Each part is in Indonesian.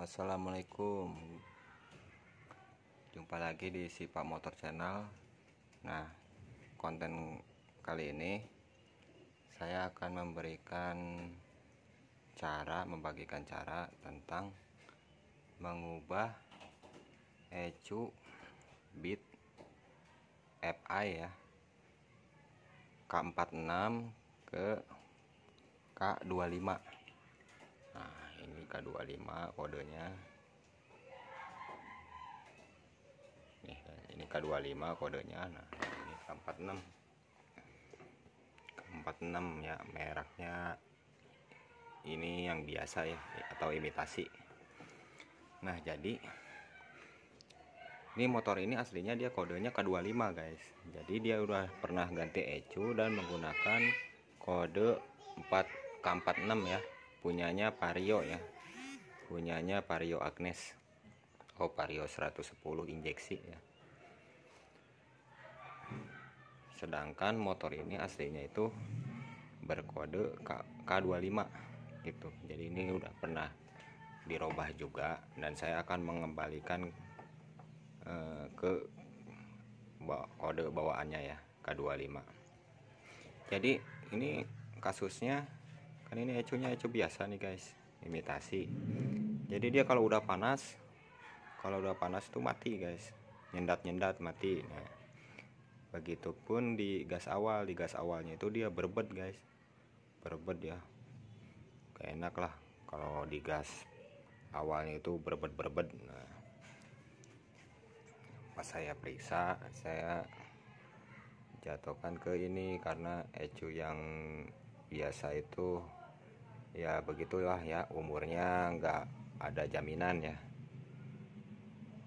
Assalamualaikum, jumpa lagi di Sipak Motor Channel. Nah, konten kali ini saya akan membagikan cara tentang mengubah ECU Beat FI ya, K46 ke K25. Nah, ini K25 kodenya. Nih, ini K25 kodenya. Nah, ini K46. K46 ya, mereknya ini yang biasa ya, atau imitasi. Nah, jadi ini motor ini aslinya dia kodenya K25 guys. Jadi dia udah pernah ganti ECU dan menggunakan kode K46 ya, punyanya Vario ya, punyanya Vario Agnes. Vario 110 injeksi ya. Sedangkan motor ini aslinya itu berkode K25 gitu. Jadi ini udah pernah dirubah juga, dan saya akan mengembalikan ke kode bawaannya ya, K25. Jadi ini kasusnya kan, ini ECU-nya ECU biasa nih guys, imitasi. Jadi dia kalau udah panas tuh mati guys, nyendat mati. Nah, begitupun di gas awalnya itu dia berbet guys, berbet ya, gak enak lah kalau di gas awalnya itu berbet. Nah, pas saya periksa, saya jatuhkan ke ini karena ECU yang biasa itu ya begitulah ya, umurnya nggak ada jaminan ya.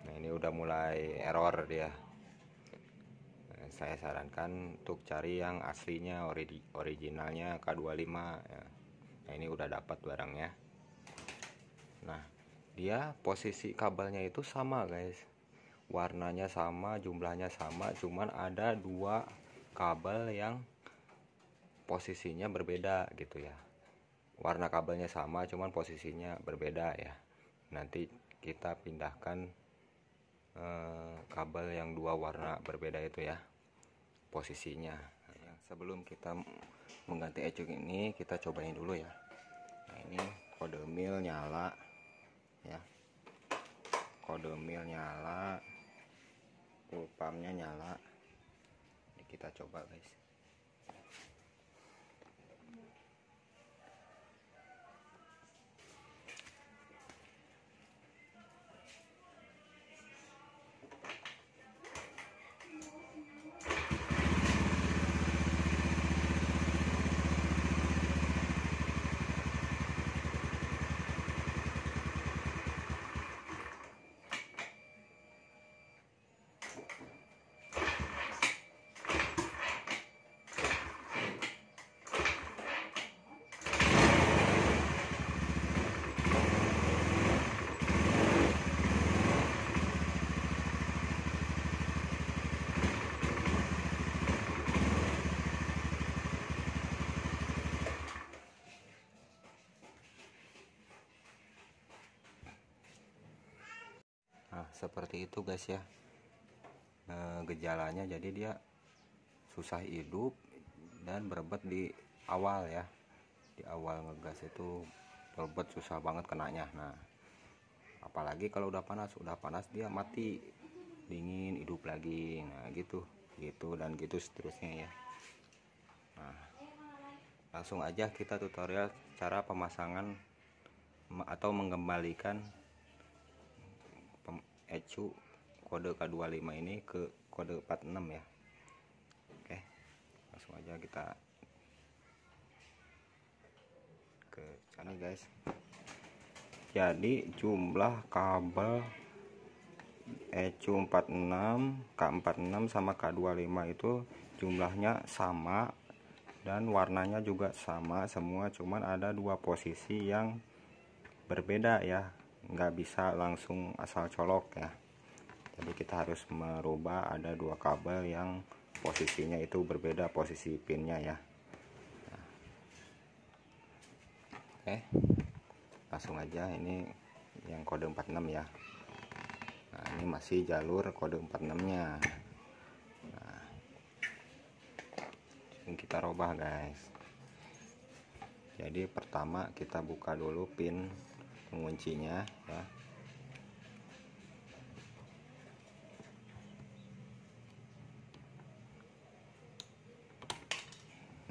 Nah, ini udah mulai error dia. Nah, saya sarankan untuk cari yang aslinya, originalnya K25 ya. Nah, ini udah dapat barangnya. Nah, dia posisi kabelnya itu sama guys, warnanya sama, jumlahnya sama, cuman ada dua kabel yang posisinya berbeda gitu ya. Warna kabelnya sama, cuman posisinya berbeda ya. Nanti kita pindahkan kabel yang dua warna berbeda itu ya, posisinya. Nah, sebelum kita mengganti ECU ini, kita cobain dulu ya. Nah, ini kode mil nyala ya, kode mil nyala, full pumpnya nyala. Ini kita coba guys. Nah, seperti itu guys ya, gejalanya. Jadi dia susah hidup dan berebet di awal ya, di awal ngegas itu berebet, susah banget kenanya. Nah, apalagi kalau udah panas dia mati, dingin, hidup lagi. Nah, gitu dan gitu seterusnya ya. Nah, langsung aja kita tutorial cara pemasangan atau mengembalikan ECU kode K25 ini ke kode 46 ya. Oke, langsung aja kita ke sana guys. Jadi jumlah kabel ECU 46, K46 sama K25 itu jumlahnya sama dan warnanya juga sama semua, cuman ada dua posisi yang berbeda ya, nggak bisa langsung asal colok ya. Jadi kita harus merubah, ada dua kabel yang posisinya itu berbeda, posisi pinnya ya. Nah, oke, langsung aja ini yang kode 46 ya. Nah ini masih jalur kode 46-nya. Nah, ini kita robah guys. Jadi pertama kita buka dulu pin penguncinya ya.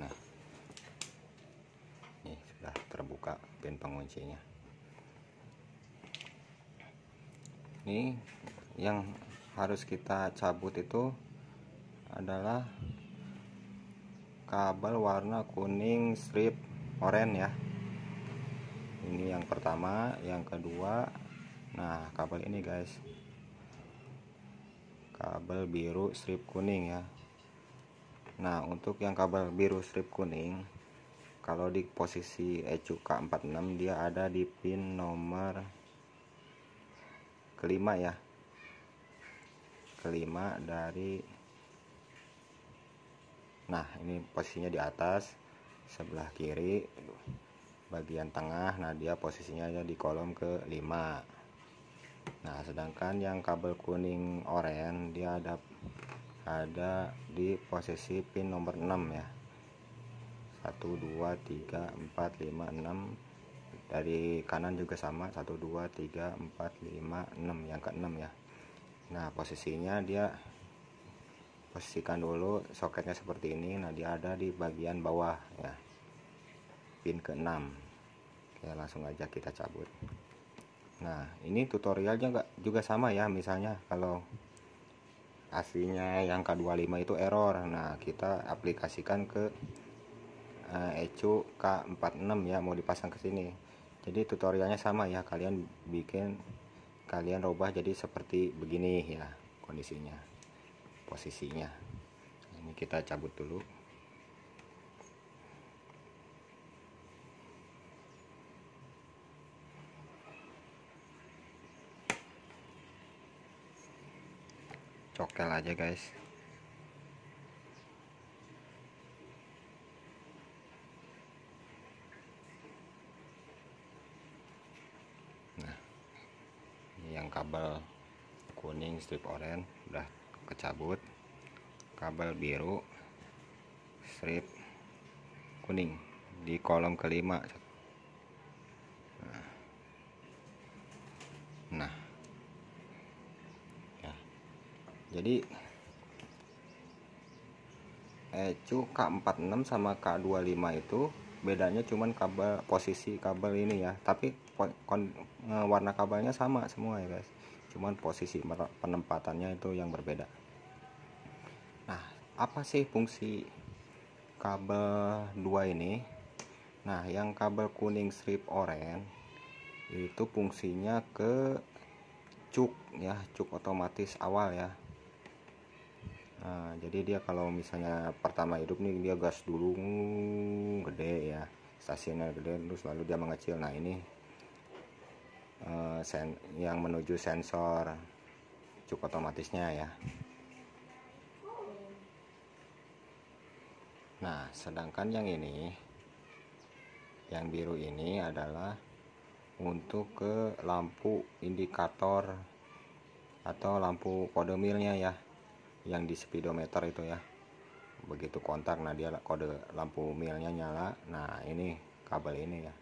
Nah ini sudah terbuka pin penguncinya. Ini yang harus kita cabut itu adalah kabel warna kuning strip oranye ya. Ini yang pertama, yang kedua, nah kabel ini guys, kabel biru strip kuning ya. Nah untuk yang kabel biru strip kuning, kalau di posisi ECU K46 dia ada di pin nomor kelima ya, kelima dari, nah ini posisinya di atas sebelah kiri bagian tengah. Nah dia posisinya ada di kolom ke-5. Nah sedangkan yang kabel kuning oranye dia ada di posisi pin nomor 6 ya, 1 2 3 4 5 6. Dari kanan juga sama, 1 2 3 4 5 6, yang ke-6 ya. Nah posisinya dia posisikan dulu soketnya seperti ini. Nah dia ada di bagian bawah ya, pin ke-6. Oke langsung aja kita cabut. Nah ini tutorialnya juga sama ya. Misalnya kalau aslinya yang K25 itu error, nah kita aplikasikan ke ECU K46 ya, mau dipasang ke sini. Jadi tutorialnya sama ya, kalian robah jadi seperti begini ya kondisinya, posisinya. Ini kita cabut dulu. Cokel aja guys. Nah yang kabel kuning strip oranye udah kecabut, kabel biru strip kuning di kolom kelima. Nah ya, jadi ECU K46 sama K25 itu bedanya cuman kabel, posisi kabel ini ya, tapi warna kabelnya sama semua ya guys, cuman posisi penempatannya itu yang berbeda. Nah apa sih fungsi kabel 2 ini? Nah yang kabel kuning strip oranye itu fungsinya ke cuk ya, cuk otomatis awal ya. Nah, jadi dia kalau misalnya pertama hidup nih dia gas dulu gede ya, stasiunnya gede, terus lalu dia mengecil. Nah ini yang menuju sensor cuk otomatisnya ya. Nah sedangkan yang ini, yang biru ini adalah untuk ke lampu indikator atau lampu kode milnya ya, yang di speedometer itu ya. Begitu kontak, nah dia kode lampu milnya nyala. Nah ini kabel ini ya.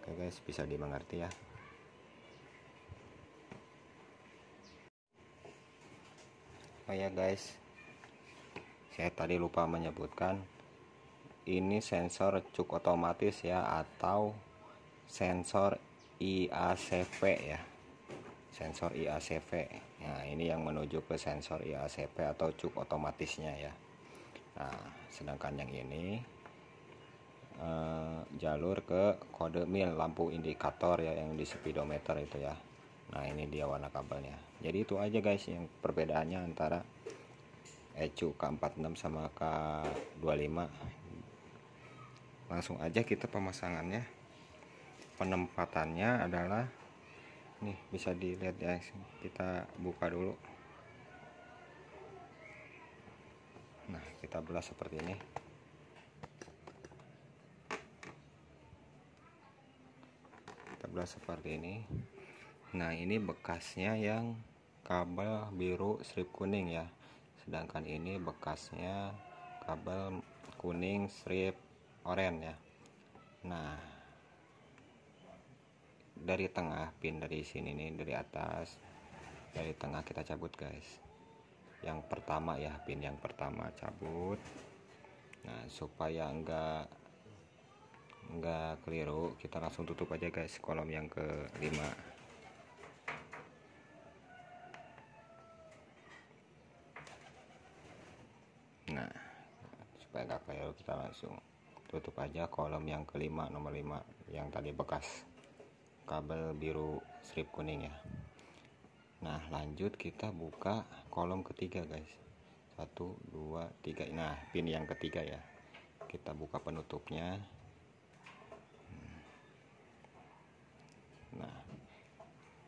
Oke guys, bisa dimengerti ya. Oh ya guys, saya tadi lupa menyebutkan, ini sensor cuk otomatis ya, atau sensor IACV ya, sensor IACV. Nah ini yang menuju ke sensor IACV atau cuk otomatisnya ya. Nah sedangkan yang ini jalur ke kode mil, lampu indikator ya, yang di speedometer itu ya. Nah ini dia warna kabelnya. Jadi itu aja guys yang perbedaannya antara ECU K46 sama K25. Langsung aja kita pemasangannya. Penempatannya adalah nih, bisa dilihat ya, kita buka dulu. Nah kita belah seperti ini. 14 seperti ini. Nah, ini bekasnya yang kabel biru strip kuning ya, sedangkan ini bekasnya kabel kuning strip oranye ya. Nah, dari tengah, pin dari sini nih, dari atas, dari tengah kita cabut guys. Yang pertama ya, pin yang pertama cabut. Nah, supaya enggak keliru, kita langsung tutup aja guys kolom yang kelima. Nah, supaya enggak keliru, kita langsung tutup aja kolom yang kelima, nomor 5 yang tadi bekas kabel biru strip kuning ya. Nah, lanjut kita buka kolom ketiga guys. 1 2 3. Nah, pin yang ketiga ya, kita buka penutupnya. Nah,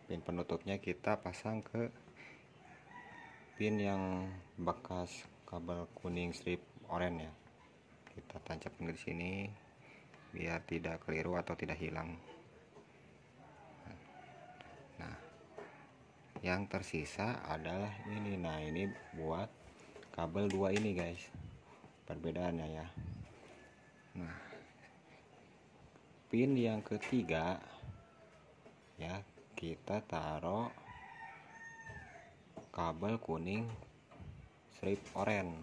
pin penutupnya kita pasang ke pin yang bekas kabel kuning strip oranye ya. Kita tancapkan di sini biar tidak keliru atau tidak hilang. Nah, yang tersisa adalah ini. Nah, ini buat kabel 2 ini guys, perbedaannya ya. Nah, pin yang ketiga ya, kita taruh kabel kuning strip oranye.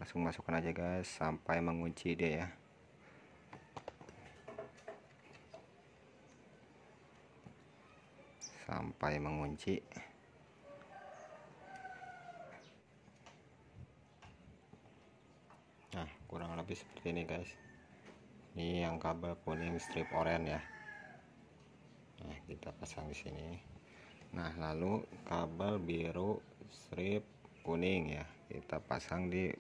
Langsung masukkan aja guys sampai mengunci deh ya. Sampai mengunci. Nah, kurang lebih seperti ini guys. Ini yang kabel kuning strip oranye ya. Nah, kita pasang di sini. Nah, lalu kabel biru strip kuning ya, kita pasang di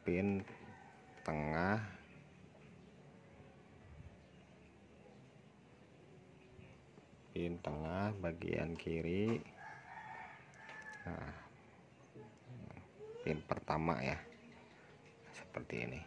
pin tengah bagian kiri. Nah, pin pertama ya, seperti ini.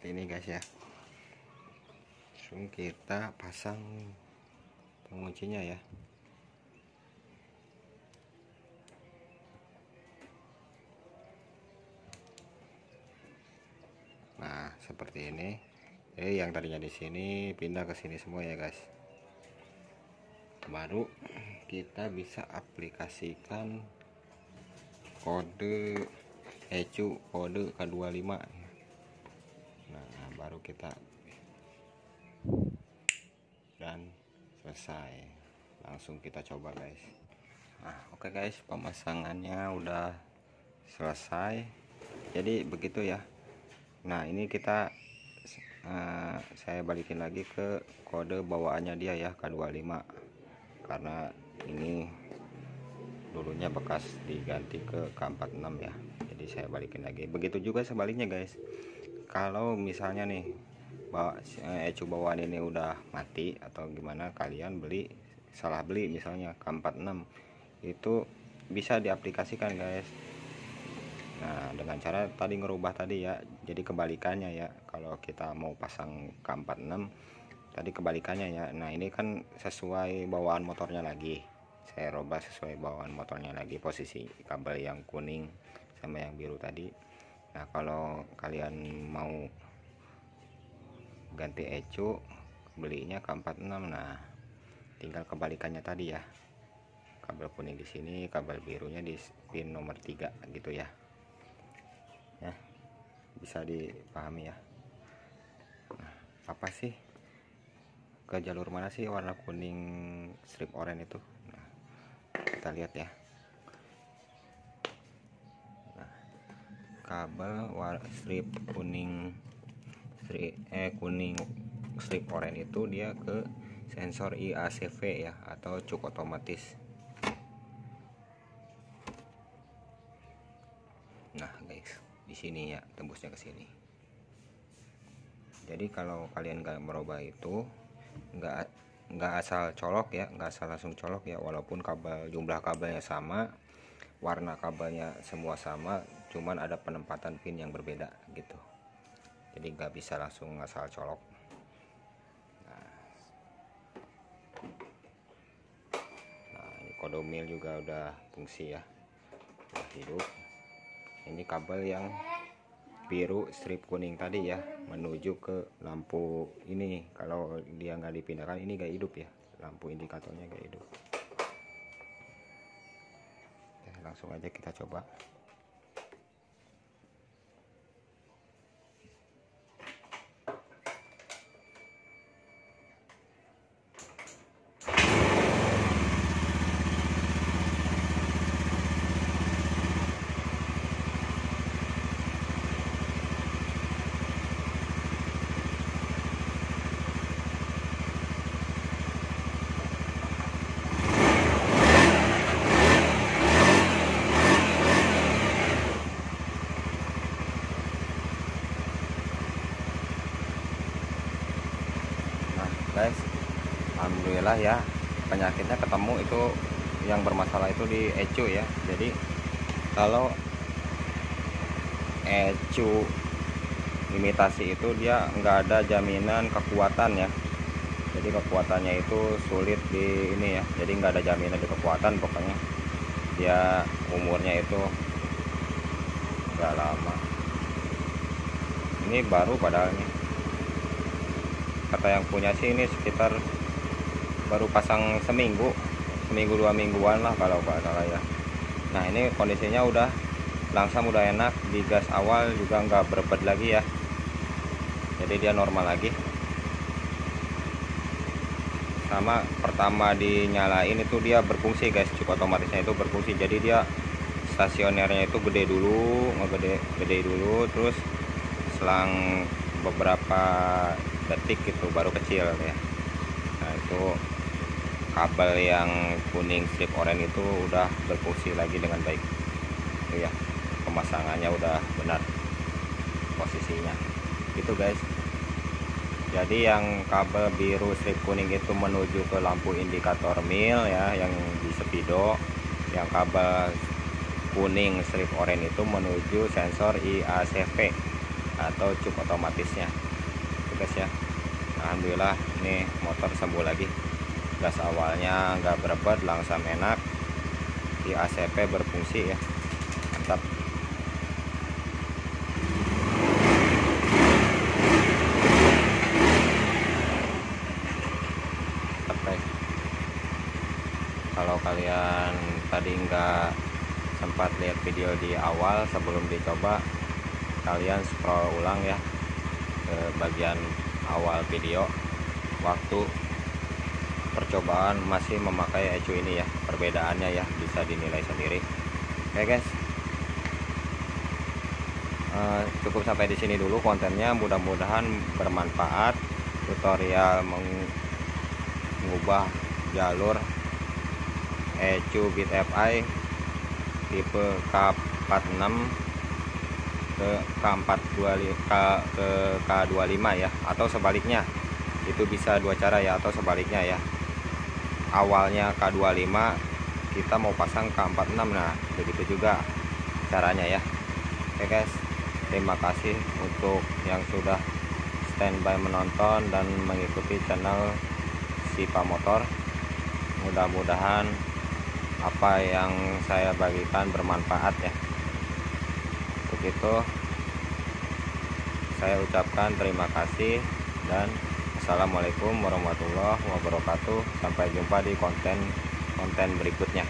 Ini guys ya, langsung kita pasang penguncinya ya. Nah, seperti ini. Jadi yang tadinya di sini pindah ke sini semua ya guys. Baru kita bisa aplikasikan kode ECU kode K25. Nah, baru kita dan selesai. Langsung kita coba guys. Nah, oke guys, pemasangannya udah selesai. Jadi begitu ya. Nah, ini kita saya balikin lagi ke kode bawaannya dia ya, K25, karena ini dulunya bekas diganti ke K46 ya. Jadi saya balikin lagi. Begitu juga sebaliknya guys. Kalau misalnya nih ECU bawaan ini udah mati atau gimana, kalian salah beli misalnya K46, itu bisa diaplikasikan guys. Nah, dengan cara tadi ngerubah tadi ya, jadi kebalikannya ya. Kalau kita mau pasang K46 tadi kebalikannya ya. Nah, ini kan sesuai bawaan motornya lagi, saya rubah sesuai bawaan motornya lagi, posisi kabel yang kuning sama yang biru tadi. Nah, kalau kalian mau ganti ECU, belinya K46, nah tinggal kebalikannya tadi ya, kabel kuning di sini, kabel birunya di pin nomor 3 gitu ya. Ya, bisa dipahami ya. Nah, apa sih, ke jalur mana sih warna kuning strip oranye itu? Nah, kita lihat ya. Nah, kabel strip kuning strip oranye itu dia ke sensor IACV ya, atau cuk otomatis. di sini ya, tembusnya ke sini. Jadi kalau kalian nggak merubah itu, nggak asal colok ya, nggak asal langsung colok ya, walaupun jumlah kabelnya sama, warna kabelnya semua sama, cuman ada penempatan pin yang berbeda gitu. Jadi nggak bisa langsung asal colok. Nah, ini kodomil juga udah fungsi ya, udah hidup. Ini kabel yang biru strip kuning tadi ya, menuju ke lampu ini. Kalau dia nggak dipindahkan, ini nggak hidup ya, lampu indikatornya nggak hidup. Oke, langsung aja kita coba. Guys, alhamdulillah ya, penyakitnya ketemu. Itu yang bermasalah itu di ECU ya. Jadi kalau ECU imitasi itu dia nggak ada jaminan kekuatan ya. Jadi kekuatannya itu sulit di ini ya, jadi nggak ada jaminan di kekuatan. Pokoknya dia umurnya itu nggak lama. Ini baru padahal nih, kata yang punya sih ini sekitar baru pasang seminggu 2 mingguan lah kalau nggak salah ya. Nah ini kondisinya udah langsam, udah enak, di gas awal juga nggak berebet lagi ya, jadi dia normal lagi. Sama pertama dinyalain itu dia berfungsi guys, cukup otomatisnya itu berfungsi. Jadi dia stasionernya itu gede dulu, gede dulu, terus selang beberapa detik itu baru kecil ya. Nah itu kabel yang kuning strip oranye itu udah berfungsi lagi dengan baik itu ya, pemasangannya udah benar posisinya gitu guys. Jadi yang kabel biru strip kuning itu menuju ke lampu indikator mil ya, yang di speedo. Yang kabel kuning strip oranye itu menuju sensor IACV atau cup otomatisnya itu guys ya. Alhamdulillah ini motor sembuh lagi, gas awalnya nggak berebet, langsam, enak, IACV berfungsi ya, mantap. Kalau kalian tadi nggak sempat lihat video di awal sebelum dicoba, kalian scroll ulang ya ke bagian awal video waktu percobaan masih memakai ECU ini ya. Perbedaannya ya bisa dinilai sendiri. Oke guys, cukup sampai di sini dulu kontennya, mudah-mudahan bermanfaat. Tutorial mengubah jalur ECU Bit FI tipe K46 ke K25 ya, atau sebaliknya. Itu bisa dua cara ya, atau sebaliknya ya. Awalnya K25 kita mau pasang K46, nah begitu juga caranya ya. Oke guys, terima kasih untuk yang sudah standby menonton dan mengikuti channel Sipa Motor. Mudah-mudahan apa yang saya bagikan bermanfaat ya. Untuk itu saya ucapkan terima kasih dan assalamualaikum warahmatullahi wabarakatuh. Sampai jumpa di konten berikutnya.